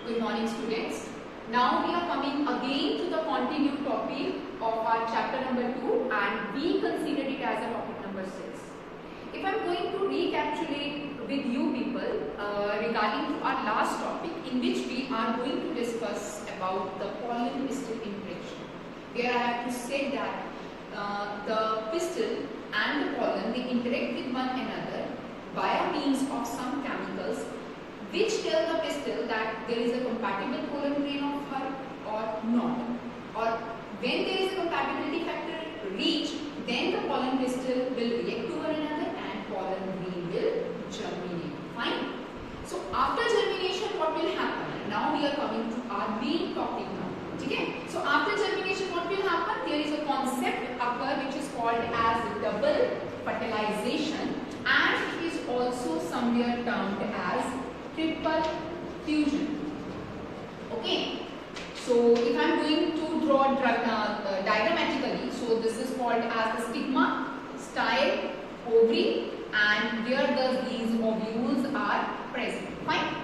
Good morning, students. Now we are coming again to the continued topic of our chapter number 2, and we considered it as a topic number 6. If I am going to recapitulate with you people regarding to our last topic, in which we are going to discuss about the pollen pistil interaction, where I have to say that the pistil and the pollen, they interact with one another via means of some chemicals which tell the pistil that there is a compatible pollen grain of her or not, or when there is a compatibility factor reached, then the pollen pistil will react to one another and pollen grain will germinate. Fine. So after germination, what will happen? Now we are coming to our main topic now. Okay? So after germination, what will happen? There is a concept occur which is called as double fertilization, and it is also somewhere termed as triple fusion. Okay, so if I am going to draw diagrammatically, so this is called as the stigma, style, ovary, and where these ovules are present. Fine.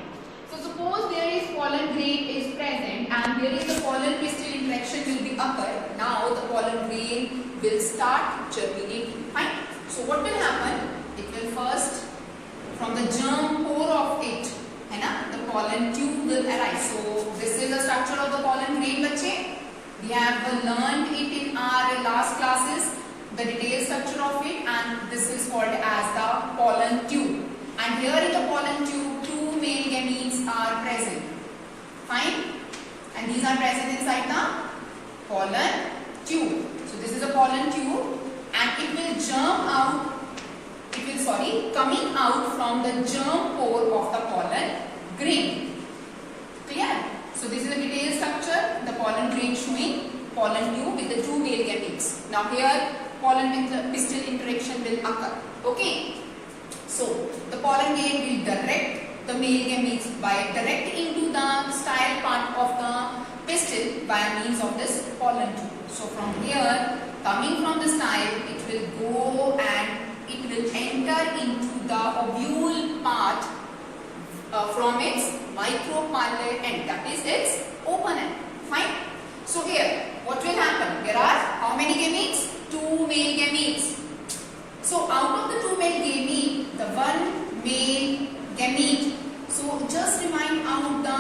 So suppose there is pollen grain is present and there is the pollen pistil interaction will be occur. Now the pollen grain will start germinating. Fine. So what will happen? It will first, from the germ pore of it, the pollen tube will arise. So this is the structure of the pollen grain, bache. We have learned it in our last classes, the detailed structure of it, and this is called as the pollen tube. And here in the pollen tube, two male gametes are present. Fine. And these are present inside the pollen tube. So this is a pollen tube, and it will germ out. Coming out from the germ pore of the pollen grain. Clear? So this is the detailed structure, the pollen grain showing pollen tube with the two male gametes. Now here pollen pistil interaction will occur. Okay. So the pollen grain will direct the male gametes by direct into the style part of the pistil by means of this pollen tube. So from here, coming from the style, it will go and it will enter into the ovule part from its micropylar end, that is its open end. Fine. So here, what will happen? There are how many gametes? Two male gametes. So out of the two male gamete, the one male gamete. So just remind out the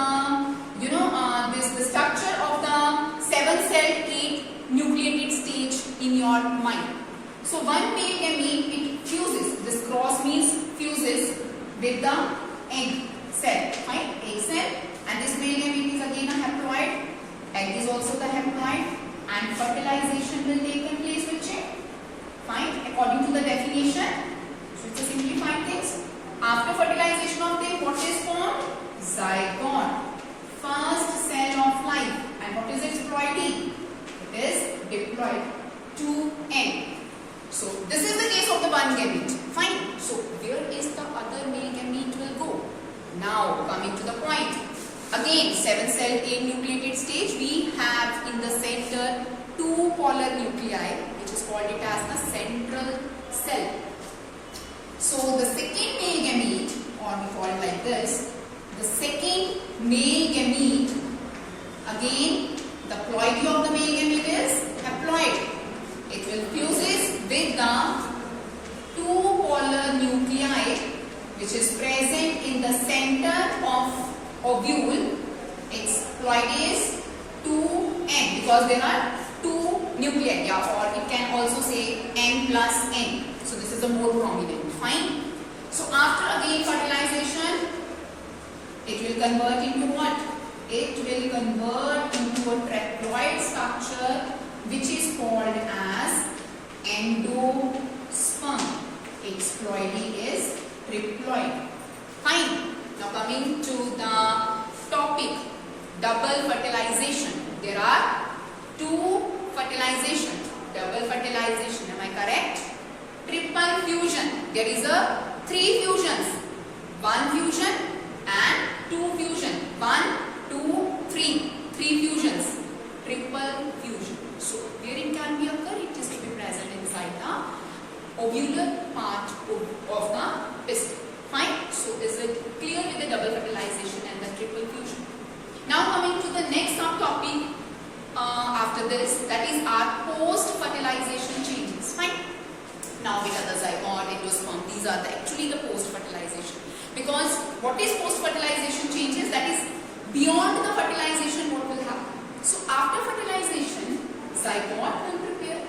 the structure of the 7-celled 8 nucleated stage in your mind. So one male gamete, it fuses. This cross means fuses with the egg cell. Fine, egg cell. And this male gamete is again a haploid. Egg is also the haploid. And fertilization will take place with it. Fine, according to the definition. So it's a simplified things. After fertilization of them, what is formed? Zygote. First cell of life. And what is its ploidy? It is diploid. 2N. So this is the case of the one gamete. Fine. So where is the other male gamete will go? Now coming to the point. Again, 7-celled 8 nucleated stage. We have in the center two polar nuclei, which is called it as the central cell. So the second male gamete, or we call it like this, the second male gamete, again the ploidy of the male gamete is haploid. It will fuses with the two polar nuclei which is present in the center of ovule. Its ploidy is 2N because there are two nuclei, or it can also say N plus N. So this is the more prominent. Fine. So after again fertilization, it will convert into what? It will convert into a triploid structure which is called as endosperm. Its ploidy is triploid. Fine. Now coming to the topic, double fertilization. There are two fertilization. Double fertilization. Am I correct? Triple fusion. There is a 3 fusions. 1 fusion and 2 fusion. 1, 2, 3. 3 fusions. Triple fusion. So where it can be occur? It is to be present inside the ovular part of the pistil. Fine. So is it clear with the double fertilization and the triple fusion? next subtopic after this, that is our post-fertilization changes. Fine. Now beta, the zygote, endosperm, these are actually the post-fertilization. Because what is post-fertilization changes? That is beyond the fertilization, what will happen? So after fertilization, zygote will prepare,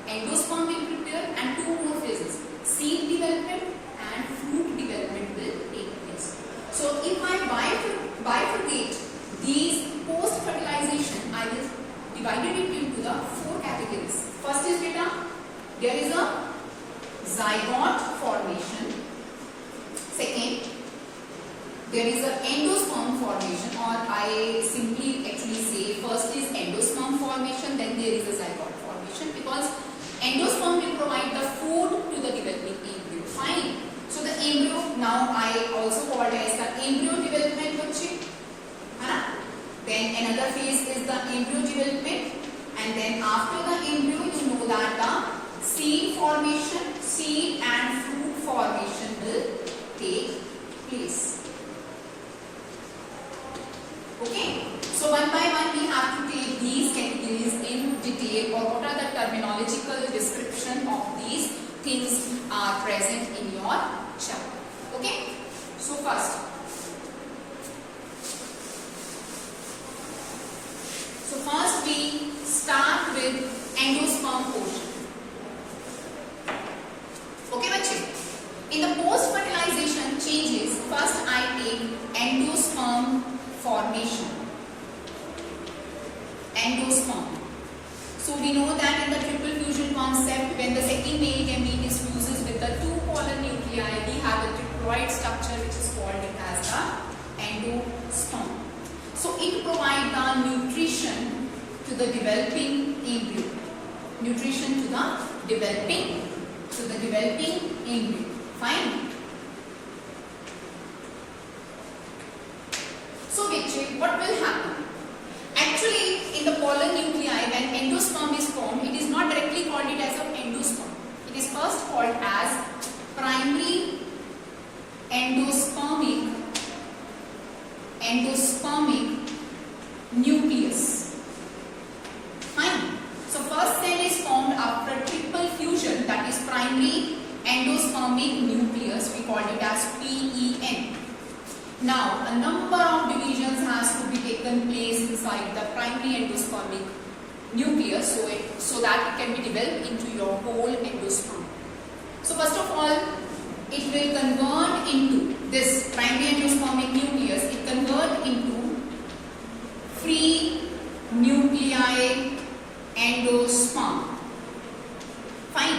endosperm will prepare, and two more phases, seed development and fruit development will take place. So if I bifurcate these post-fertilization, I will divide it into the four categories. First is beta, there is a zygote formation. Second, there is an endosperm formation, or I simply actually say first is endosperm formation, then there is a zygote formation, because endosperm will provide the food to the developing embryo. Fine. So the embryo, now I also call it as the embryo development. Then another phase is the embryo development, and then after the embryo, you know that the seed formation, seed and fruit formation will take place. Okay, so one by one we have to take these categories in detail, or what are the terminological description of these things are present in your chapter. Okay, so first we start with endosperm portion. Okay, bache? In the post-fertilization changes, first I take endosperm formation. Endosperm. So we know that in the triple fusion concept, when the second male gamete is fuses with the two pollen nuclei, we have a triploid structure which is called as the endosperm. So it provides the nutrition to the developing embryo. Nutrition to the developing embryo. Fine. So what will happen? Actually, in the pollen nuclei, when endosperm is formed, it is not directly called it as an endosperm. It is first called as primary endospermic nucleus. Fine. So first cell is formed after triple fusion, that is primary endospermic nucleus. We call it as PEN. Now a number of divisions has to be taken place inside the primary endospermic nucleus, so that it can be developed into your whole endosperm. So first of all, it will convert into this primary endospermic nucleus. It convert into free nuclei endosperm. Fine.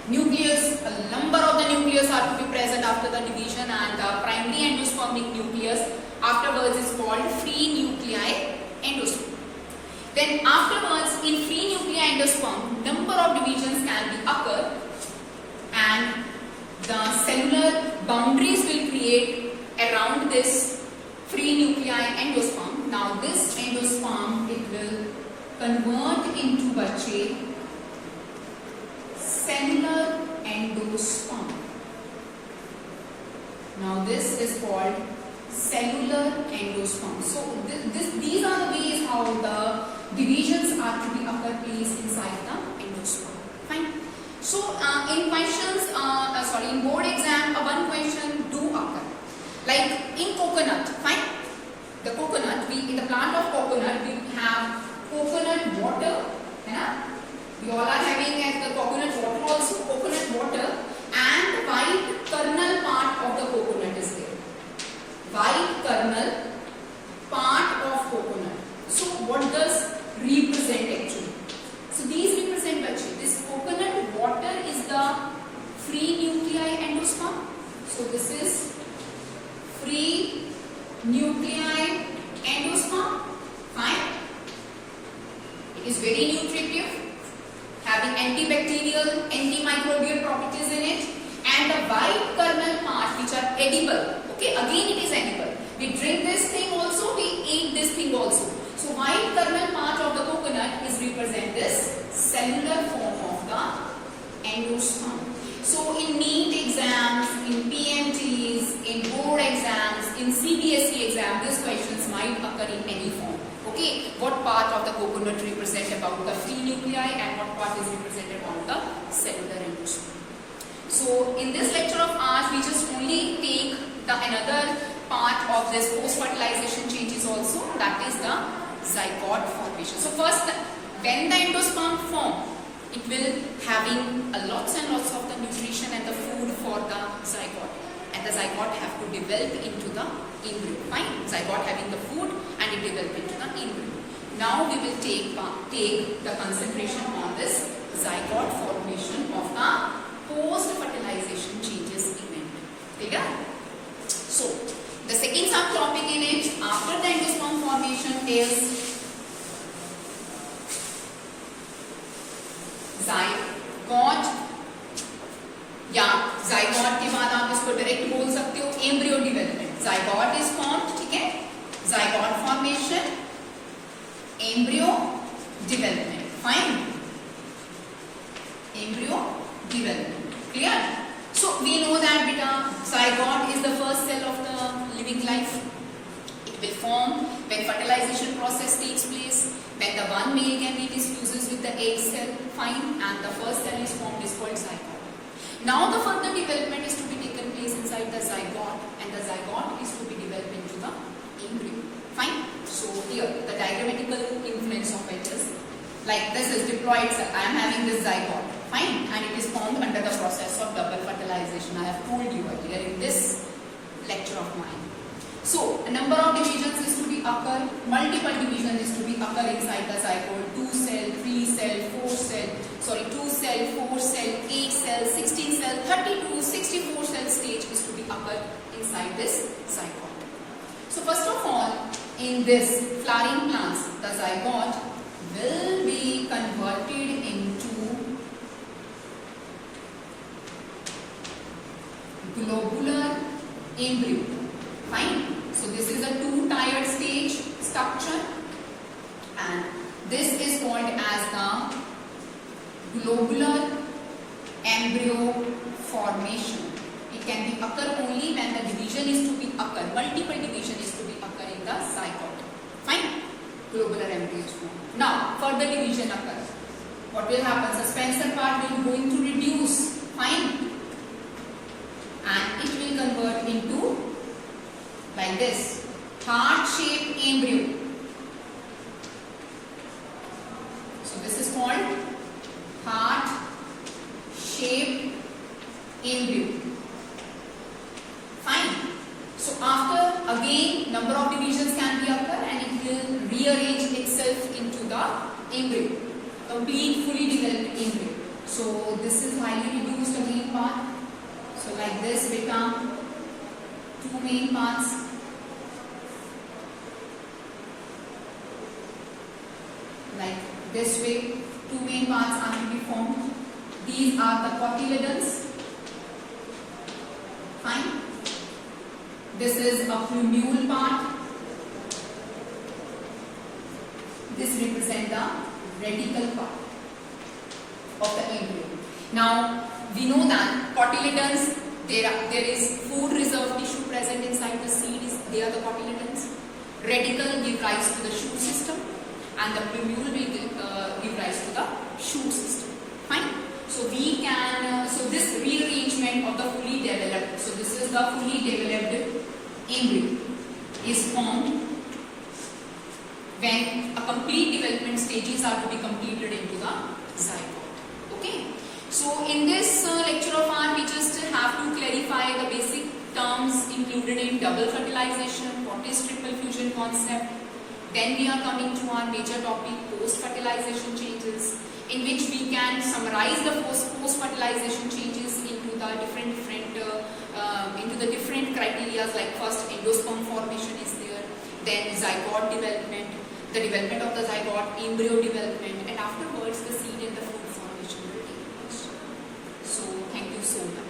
Nucleus, a number of the nucleus are to be present after the division, and the primary endospermic nucleus afterwards is called free nuclei endosperm. Then afterwards, in free nuclei endosperm, number of divisions can be occur, and the cellular boundaries will create around this free nuclei endosperm. Now this endosperm, it will convert into cellular endosperm. Now this is called cellular endosperm. So these are the ways how the divisions are to be occur place inside the endosperm. Fine. So in questions, in board exam, one question do occur. Like in coconut, fine. The coconut, in the plant of coconut, we have coconut water. We all are having the coconut water also, coconut water, and white kernel part of the coconut is there. White kernel part of coconut. So what does represent actually? So these represent this coconut water is the free nuclei endosperm. So this is free nuclei endosperm. Fine. It is very nutritive, having antibacterial, antimicrobial properties in it, and the white kernel part which are edible. Okay, again it is edible. We drink this thing also, we eat this thing also. So white kernel part of the coconut is represent this cellular form of the endosperm. So in NEET exams, in PMTs, in board exams, in CBSE exam, these questions might occur in any form. Okay, part of the coconut represent about the free nuclei and what part is represented about the cellular endosperm. So in this lecture of ours, we just only take the another part of this post-fertilization changes also, that is the zygote formation. So first, when the endosperm form, it will having a lots and lots of the nutrition and the food for the zygote, and the zygote have to develop into the embryo. Fine, zygote having the food and it develop into the embryo. Now we will take the concentration on this zygote formation of the post-fertilization changes event. Okay? So the second subtopic in it after the endosperm formation is zygote, या zygote के बाद आप इसको direct बोल सकते हो embryo development. zygote is formed, ठीक है, zygote formation, embryo development. Fine, embryo development. Clear? So we know that beta zygote is the first cell of the living life. It will form when fertilization process takes place, when the one male gamete is fuses with the egg cell. Fine, and the first cell is formed is called zygote. Now the further development is to be taken place inside the zygote, and the zygote is to be developed into the embryo. Fine. So here the diagrammatical influence of it is like this is diploid cell. I am having this zygote. Fine, and it is formed under the process of double fertilization. I have told you earlier in this lecture of mine. So a number of divisions is to be occur, multiple division is to be occur inside the zygote. 2 cell, 3 cell, 4 cell, 2 cell, 4 cell, 8 cell, 16 cell, 32, 64 cell stage is to be occur inside this zygote. So first of all, in this flowering plants, the zygote will be converted into globular embryo. Fine. So this is a 2-tiered stage structure, and this is called as the globular embryo formation. It can be occur only when the division is to be occur, multiple division is to be occur in the zygote. Fine, globular embryo is formed. Now further division occurs. What will happen? Suspensor part will going to reduce. Fine, and it will convert into like this heart-shaped embryo. So this is called heart-shaped embryo. Fine. So after again number of divisions can be occur, and it will rearrange itself into the embryo, complete fully developed embryo. So this is highly reduced again part. So like this become 2 main parts. Like this way, 2 main parts are to be formed. These are the cotyledons. Fine. This is a plumule part. This represents the radical part of the embryo. Now we know that cotyledons, there is food reserve tissue present inside the seed. They are the cotyledons. Radicle give rise to the shoot system, and the plumule will give rise to the shoot system. Fine. So we can, so this rearrangement of the fully developed, so this is the fully developed embryo is formed when a complete development stages are to be completed into the zygote. Okay. So in this lecture of ours, we just have to clarify the basic terms included in double fertilization, what is triple fusion concept. Then we are coming to our major topic, post-fertilization changes, in which we can summarize the post-fertilization changes into the different criteria, like first endosperm formation is there, then zygote development, the development of the zygote, embryo development, and afterwards the seed and the fruit formation will take place. So thank you so much.